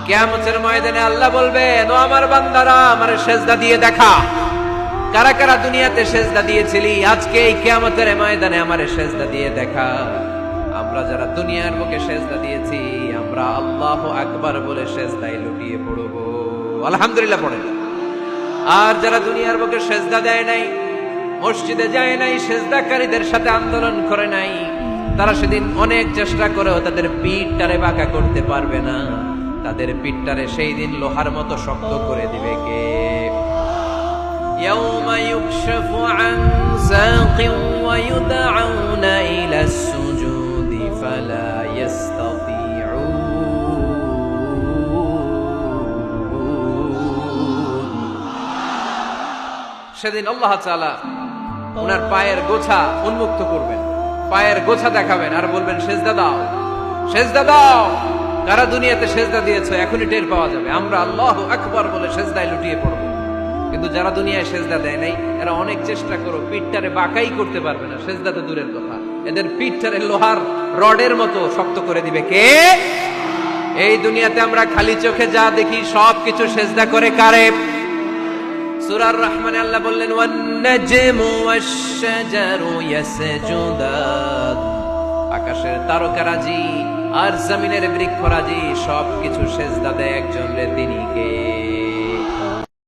কিয়ামতের ময়দানে আল্লাহ বলবেন, ও আমার বান্দারা, আমারে সেজদা দিয়ে দেখা। কারা কারা দুনিয়াতে সেজদা দিয়েছিলি, আজকে এই কিয়ামতের ময়দানে আমারে সেজদা দিয়ে দেখা। আমরা যারা দুনিয়ার বুকে সেজদা দিয়েছি, আমরা আল্লাহু আকবার বলে সেজদায় লুটিয়ে পড়ব, আলহামদুলিল্লাহ পড়েন। আর যারা দুনিয়ার বুকে সেজদা দেয় নাই, মসজিদে যায় নাই, সেজদাকারীদের সাথে আন্দোলন করে নাই, তারা সেদিন অনেক চেষ্টা করেও তাদের পিঠটারে বাঁকা করতে পারবে না। তাদের পিঠটারে সেই দিন লোহার মতো শক্ত করে দিবে কে? يوم يكشف عن ساق ويدعون إلى السجود فلا يستطيعون। সেদিন আল্লাহ তাআলা ওনার পায়ের গোছা উন্মুক্ত করবেন, পায়ের গোছা দেখাবেন আর বলবেন, সেজদা দাও, সেজদা দাও। কারা দুনিয়াতে সেজদা দিয়েছো এখনই টের পাওয়া যাবে। আমরা আল্লাহু আকবার বলে সেজদায় লুটিয়ে পড়ব। কিন্তু যারা দুনিয়ায় সেজদা দেয় নাই, এরা অনেক চেষ্টা করো, পিঠটারে বাঁকাই করতে পারবে না। সেজদা তো দূরের কথা, এদের পিঠটারে লোহার রডের মতো শক্ত করে দিবে কে? এই দুনিয়াতে আমরা খালি চোখে যা দেখি সবকিছু সেজদা করে কারে? সূরা আর-রহমানে আল্লাহ বললেন, ওয়ান নাজমু ওয়াশ-শাজারু ইয়াসজুদান। আকাশের তারকারাজি আর জমিনের বৃক্ষরাজি সবকিছু সেজদা দেয় একজন রে, তিনি কে?